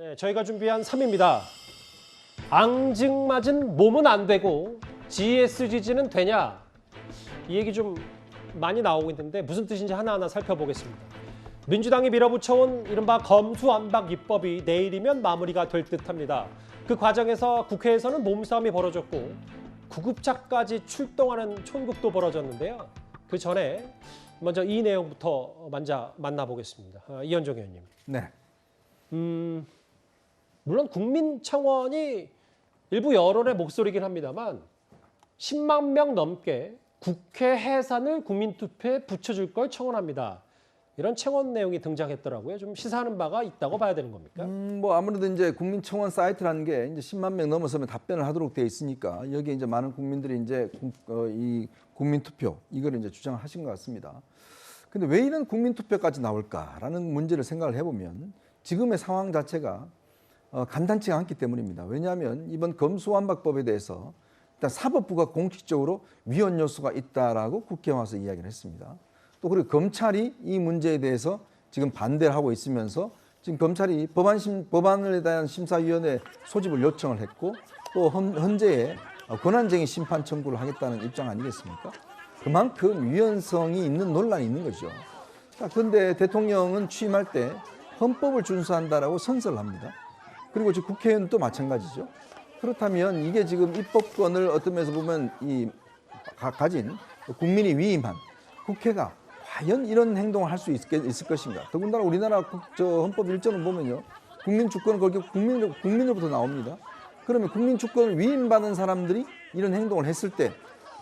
네, 저희가 준비한 3입니다. 앙증맞은 몸은 안 되고 GSGG는 되냐? 이 얘기 좀 많이 나오고 있는데 무슨 뜻인지 하나하나 살펴보겠습니다. 민주당이 밀어붙여온 이른바 검수완박 입법이 내일이면 마무리가 될 듯합니다. 그 과정에서 국회에서는 몸싸움이 벌어졌고 구급차까지 출동하는 촌극도 벌어졌는데요. 그 전에 먼저 이 내용부터 먼저 만나보겠습니다. 이현정 의원님. 네. 물론 국민청원이 일부 여론의 목소리긴 합니다만 10만 명 넘게 국회 해산을 국민투표에 붙여줄 걸 청원합니다. 이런 청원 내용이 등장했더라고요. 좀 시사하는 바가 있다고 봐야 되는 겁니까? 뭐 아무래도 이제 국민청원 사이트라는 게 이제 10만 명 넘어서면 답변을 하도록 되어 있으니까 여기에 이제 많은 국민들이 이제 이 국민투표 이걸 이제 주장하신 것 같습니다. 근데 왜 이런 국민투표까지 나올까라는 문제를 생각을 해보면 지금의 상황 자체가 간단치가 않기 때문입니다. 왜냐하면 이번 검수완박법에 대해서 일단 사법부가 공식적으로 위헌 요소가 있다라고 국회에 와서 이야기를 했습니다. 또 그리고 검찰이 이 문제에 대해서 지금 반대를 하고 있으면서 지금 검찰이 법안에 대한 심사위원회 소집을 요청을 했고 또 헌재에 권한쟁의 심판 청구를 하겠다는 입장 아니겠습니까? 그만큼 위헌성이 있는 논란이 있는 거죠. 그런데 대통령은 취임할 때 헌법을 준수한다라고 선서를 합니다. 그리고 지금 국회의원도 마찬가지죠. 그렇다면 이게 지금 입법권을 어떤 면에서 보면 가진 국민이 위임한 국회가 과연 이런 행동을 할 수 있을 것인가? 더군다나 우리나라 헌법 1조를 보면요, 국민 주권은 거기 국민으로부터 나옵니다. 그러면 국민 주권을 위임받은 사람들이 이런 행동을 했을 때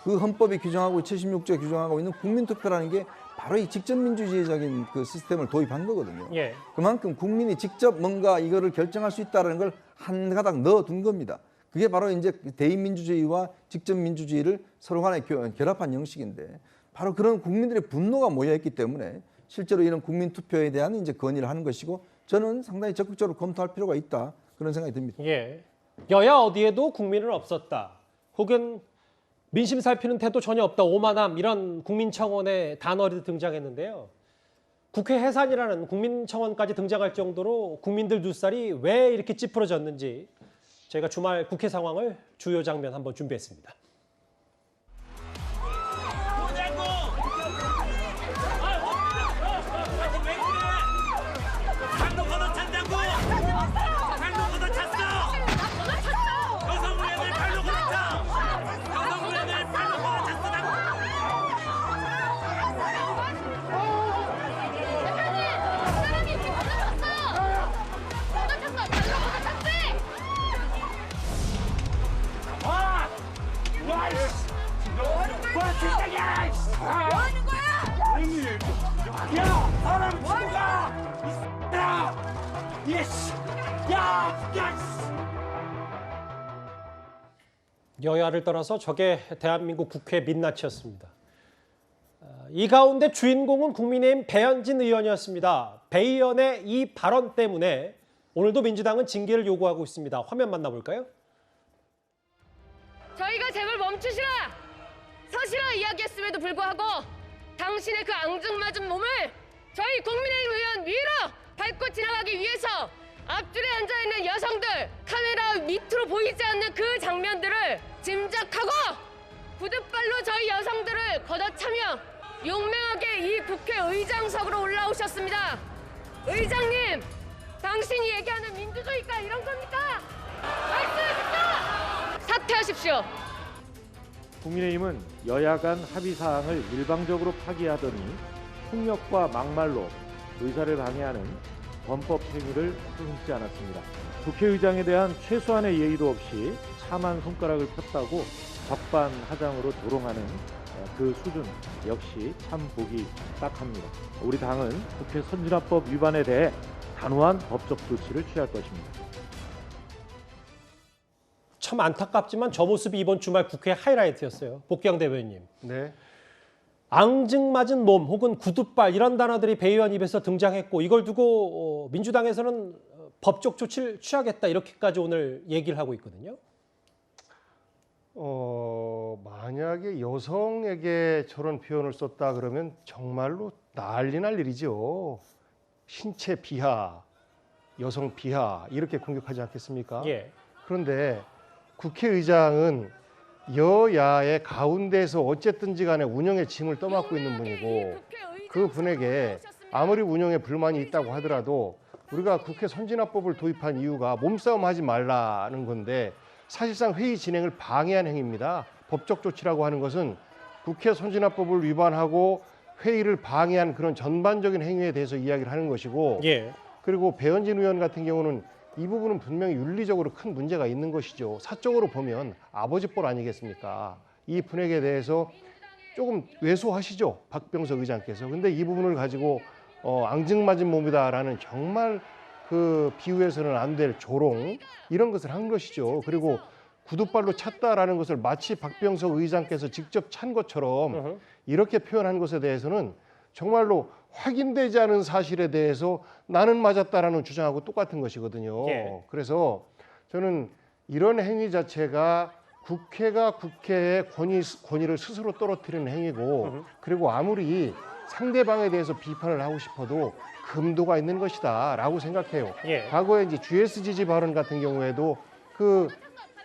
그 헌법이 규정하고 76조에 규정하고 있는 국민투표라는 게 바로 이 직접민주주의적인 그 시스템을 도입한 거거든요. 예. 그만큼 국민이 직접 뭔가 이거를 결정할 수 있다는 걸 한 가닥 넣어둔 겁니다. 그게 바로 이제 대의민주주의와 직접민주주의를 서로 간에 결합한 형식인데 바로 그런 국민들의 분노가 모여있기 때문에 실제로 이런 국민투표에 대한 이제 건의를 하는 것이고 저는 상당히 적극적으로 검토할 필요가 있다 그런 생각이 듭니다. 예. 여야 어디에도 국민은 없었다. 혹은 민심 살피는 태도 전혀 없다. 오만함 이런 국민청원의 단어들이 등장했는데요. 국회 해산이라는 국민청원까지 등장할 정도로 국민들 눈살이 왜 이렇게 찌푸러졌는지 저희가 주말 국회 상황을 주요 장면 한번 준비했습니다. 여야를 떠나서 저게 대한민국 국회 민낯이었습니다. 이 가운데 주인공은 국민의힘 배현진 의원이었습니다. 배 의원의 이 발언 때문에 오늘도 민주당은 징계를 요구하고 있습니다. 화면 만나볼까요? 저희가 제발 멈추시라! 서시라 이야기했음에도 불구하고 당신의 그 앙증맞은 몸을 저희 국민의힘 의원 위로 밟고 지나가기 위해서 앞줄에 앉아있는 여성들 카메라 밑으로 보이지 않는 그 장면들을 짐작하고 부득발로 저희 여성들을 걷어차며 용맹하게 이 국회의장석으로 올라오셨습니다. 의장님, 당신이 얘기하는 민주주의가 이런 겁니까? 말씀하십시오! 사퇴하십시오. 국민의힘은 여야 간 합의 사항을 일방적으로 파기하더니 폭력과 막말로 의사를 방해하는 범법 행위를 숨지 않았습니다. 국회의장에 대한 최소한의 예의도 없이 참한 손가락을 폈다고 적반하장으로 조롱하는 그 수준 역시 참 보기 딱합니다. 우리 당은 국회 선진화법 위반에 대해 단호한 법적 조치를 취할 것입니다. 참 안타깝지만 저 모습이 이번 주말 국회 하이라이트였어요. 복경대 의원님. 네. 앙증맞은 몸 혹은 구두발 이런 단어들이 배 의원 입에서 등장했고 이걸 두고 민주당에서는 법적 조치를 취하겠다 이렇게까지 오늘 얘기를 하고 있거든요. 만약에 여성에게 저런 표현을 썼다 그러면 정말로 난리 날 일이죠. 신체 비하, 여성 비하 이렇게 공격하지 않겠습니까? 예. 그런데 국회의장은 여야의 가운데서 어쨌든지 간에 운영의 짐을 떠맡고 있는 분이고 그 분에게 아무리 운영에 불만이 있다고 하더라도 우리가 국회 선진화법을 도입한 이유가 몸싸움 하지 말라는 건데 사실상 회의 진행을 방해한 행위입니다. 법적 조치라고 하는 것은 국회 선진화법을 위반하고 회의를 방해한 그런 전반적인 행위에 대해서 이야기를 하는 것이고 예. 그리고 배현진 의원 같은 경우는 이 부분은 분명히 윤리적으로 큰 문제가 있는 것이죠. 사적으로 보면 아버지뻘 아니겠습니까? 이 분에게 대해서 조금 왜소하시죠, 박병석 의장께서. 근데 이 부분을 가지고 앙증맞은 몸이다라는 정말 그 비유해서는 안 될 조롱 이런 것을 한 것이죠. 그리고 구두발로 찼다라는 것을 마치 박병석 의장께서 직접 찬 것처럼 이렇게 표현한 것에 대해서는 정말로 확인되지 않은 사실에 대해서 나는 맞았다라는 주장하고 똑같은 것이거든요. 예. 그래서 저는 이런 행위 자체가 국회가 국회의 권위를 스스로 떨어뜨리는 행위고 그리고 아무리 상대방에 대해서 비판을 하고 싶어도 금도가 있는 것이다라고 생각해요. 예. 과거에 이제 GSGG 발언 같은 경우에도 그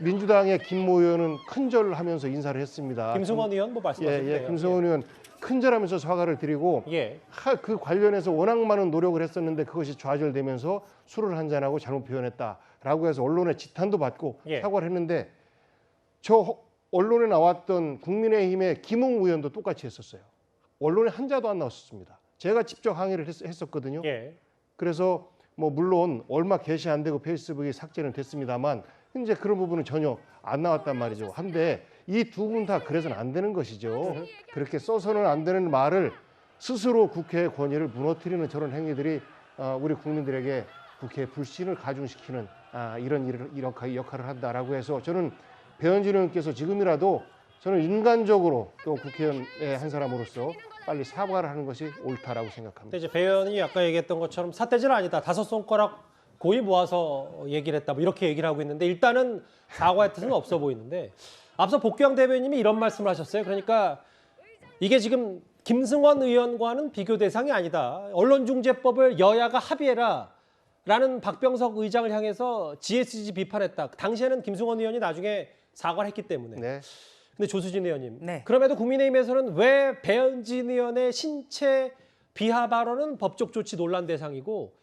민주당의 김모 의원은 큰절하면서 인사를 했습니다. 김승원 의원 뭐 말씀하셨대요. 예, 김승원 의원 큰절하면서 사과를 드리고 예. 그 관련해서 워낙 많은 노력을 했었는데 그것이 좌절되면서 술을 한잔하고 잘못 표현했다라고 해서 언론에 지탄도 받고 예. 사과를 했는데 저 언론에 나왔던 국민의힘의 김웅 의원도 똑같이 했었어요. 언론에 한자도 안 나왔었습니다. 제가 직접 항의를 했었거든요. 예. 그래서 뭐 물론 얼마 게시 안 되고 페이스북이 삭제는 됐습니다만 이제 그런 부분은 전혀 안 나왔단 말이죠. 한데 이 두 분 다 그래서는 안 되는 것이죠. 그렇게 써서는 안 되는 말을 스스로 국회의 권위를 무너뜨리는 저런 행위들이 우리 국민들에게 국회의 불신을 가중시키는 이런 역할을 한다라고 해서 저는 배현진 의원께서 지금이라도 저는 인간적으로 또 국회의원의 한 사람으로서 빨리 사과를 하는 것이 옳다라고 생각합니다. 근데 이제 배 의원이 아까 얘기했던 것처럼 삿대질은 아니다. 5손가락 고이 모아서 얘기를 했다. 뭐 이렇게 얘기를 하고 있는데 일단은 사과의 뜻은 없어 보이는데 앞서 복귀왕 대변인님이 이런 말씀을 하셨어요. 그러니까 이게 지금 김승원 의원과는 비교 대상이 아니다. 언론중재법을 여야가 합의해라. 라는 박병석 의장을 향해서 GSG 비판했다. 당시에는 김승원 의원이 나중에 사과를 했기 때문에. 네. 근데 조수진 의원님, 네. 그럼에도 국민의힘에서는 왜 배현진 의원의 신체 비하 발언은 법적 조치 논란 대상이고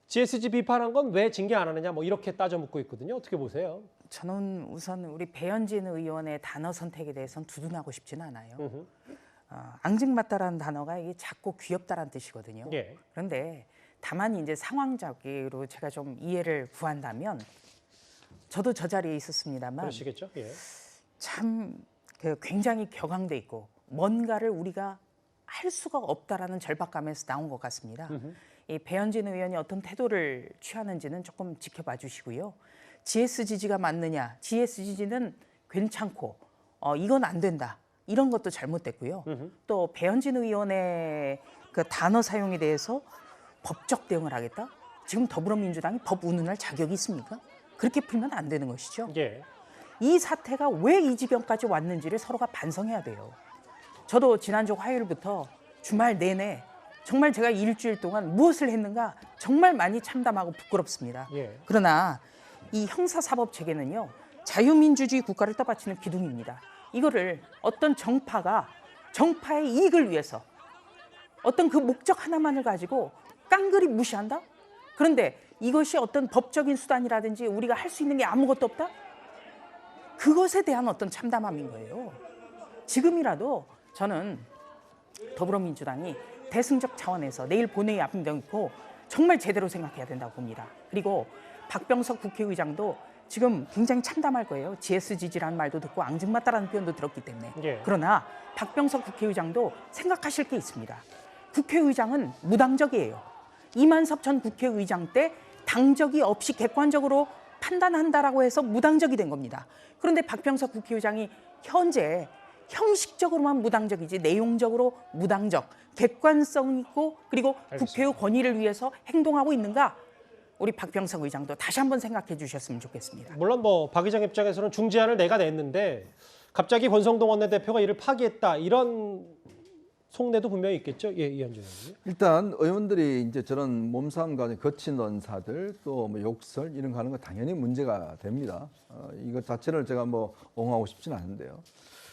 GSG 비판한 건 왜 징계 안 하느냐 뭐 이렇게 따져 묻고 있거든요. 어떻게 보세요? 저는 우선 우리 배현진 의원의 단어 선택에 대해서는 두둔하고 싶지는 않아요. 앙증맞다라는 단어가 이게 작고 귀엽다라는 뜻이거든요. 예. 그런데 다만 이제 상황적으로 제가 좀 이해를 구한다면 저도 저 자리에 있었습니다만 그러시겠죠? 예. 참 굉장히 격앙돼 있고 뭔가를 우리가 할 수가 없다라는 절박감에서 나온 것 같습니다. 이 배현진 의원이 어떤 태도를 취하는지는 조금 지켜봐 주시고요. GSGG가 맞느냐? GSGG는 괜찮고 이건 안 된다. 이런 것도 잘못됐고요. 또 배현진 의원의 그 단어 사용에 대해서 법적 대응을 하겠다? 지금 더불어민주당이 법 운운할 자격이 있습니까? 그렇게 풀면 안 되는 것이죠. 예. 이 사태가 왜 이 지경까지 왔는지를 서로가 반성해야 돼요. 저도 지난주 화요일부터 주말 내내 정말 제가 일주일 동안 무엇을 했는가 정말 많이 참담하고 부끄럽습니다. 예. 그러나 이 형사사법 체계는요. 자유민주주의 국가를 떠받치는 기둥입니다. 이거를 어떤 정파의 이익을 위해서 어떤 그 목적 하나만을 가지고 깡그리 무시한다? 그런데 이것이 어떤 법적인 수단이라든지 우리가 할 수 있는 게 아무것도 없다? 그것에 대한 어떤 참담함인 거예요. 지금이라도 저는 더불어민주당이 대승적 차원에서 내일 본회의 앞두고 정말 제대로 생각해야 된다고 봅니다. 그리고 박병석 국회의장도 지금 굉장히 참담할 거예요. GSGG라는 말도 듣고 앙증맞다라는 표현도 들었기 때문에. 예. 그러나 박병석 국회의장도 생각하실 게 있습니다. 국회의장은 무당적이에요. 이만섭 전 국회의장 때 당적이 없이 객관적으로 판단한다라고 해서 무당적이 된 겁니다. 그런데 박병석 국회의장이 현재 형식적으로만 무당적이지 내용적으로 무당적, 객관성 있고 그리고 국회의 권위를 위해서 행동하고 있는가? 우리 박병석 의장도 다시 한번 생각해 주셨으면 좋겠습니다. 물론 뭐 박 의장 입장에서는 중재안을 내가 냈는데 갑자기 권성동 원내대표가 이를 파기했다 이런 속내도 분명히 있겠죠. 예, 이현정 의원님. 일단 의원들이 이제 저런 몸싸움 과정 거친 언사들 또 뭐 욕설 이런 거 하는 거 당연히 문제가 됩니다. 이거 자체를 제가 뭐 옹호하고 싶지는 않은데요.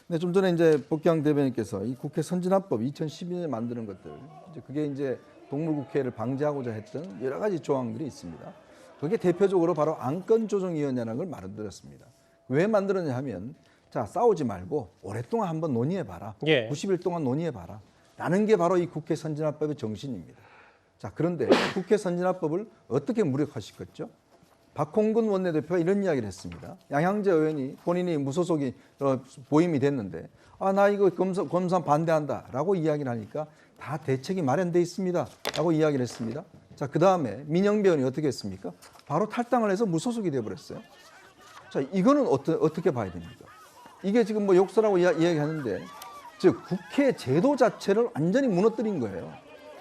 근데 좀 전에 이제 복경 대변인께서 이 국회 선진화법 2012년에 만드는 것들 이제 그게 이제 동물국회를 방지하고자 했던 여러 가지 조항들이 있습니다. 그게 대표적으로 바로 안건조정위원회라는 걸 만들었습니다. 왜 만들었냐 하면 자 싸우지 말고 오랫동안 한번 논의해봐라. 예. 90일 동안 논의해봐라. 라는 게 바로 이 국회 선진화법의 정신입니다. 자 그런데 국회 선진화법을 어떻게 무력화시켰죠? 박홍근 원내대표가 이런 이야기를 했습니다. 양향재 의원이 본인이 무소속이 보임이 됐는데 나 이거 검사 반대한다라고 이야기를 하니까 다 대책이 마련돼 있습니다. 라고 이야기를 했습니다. 자 그다음에 민영배 의원이 어떻게 했습니까? 바로 탈당을 해서 무소속이 돼버렸어요. 자 이거는 어떻게 봐야 됩니까? 이게 지금 뭐 욕설하고 이야기하는데 즉 국회 제도 자체를 완전히 무너뜨린 거예요.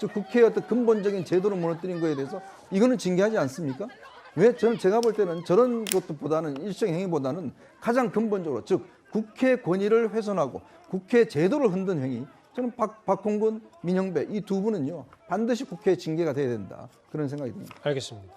즉 국회의 어떤 근본적인 제도를 무너뜨린 거에 대해서 이거는 징계하지 않습니까? 왜 제가 볼 때는 저런 것보다는 일정 행위보다는 가장 근본적으로 즉 국회 권위를 훼손하고 국회 제도를 흔든 행위 저는 박홍근, 민영배 이 두 분은요 반드시 국회 징계가 돼야 된다 그런 생각이 듭니다. 알겠습니다.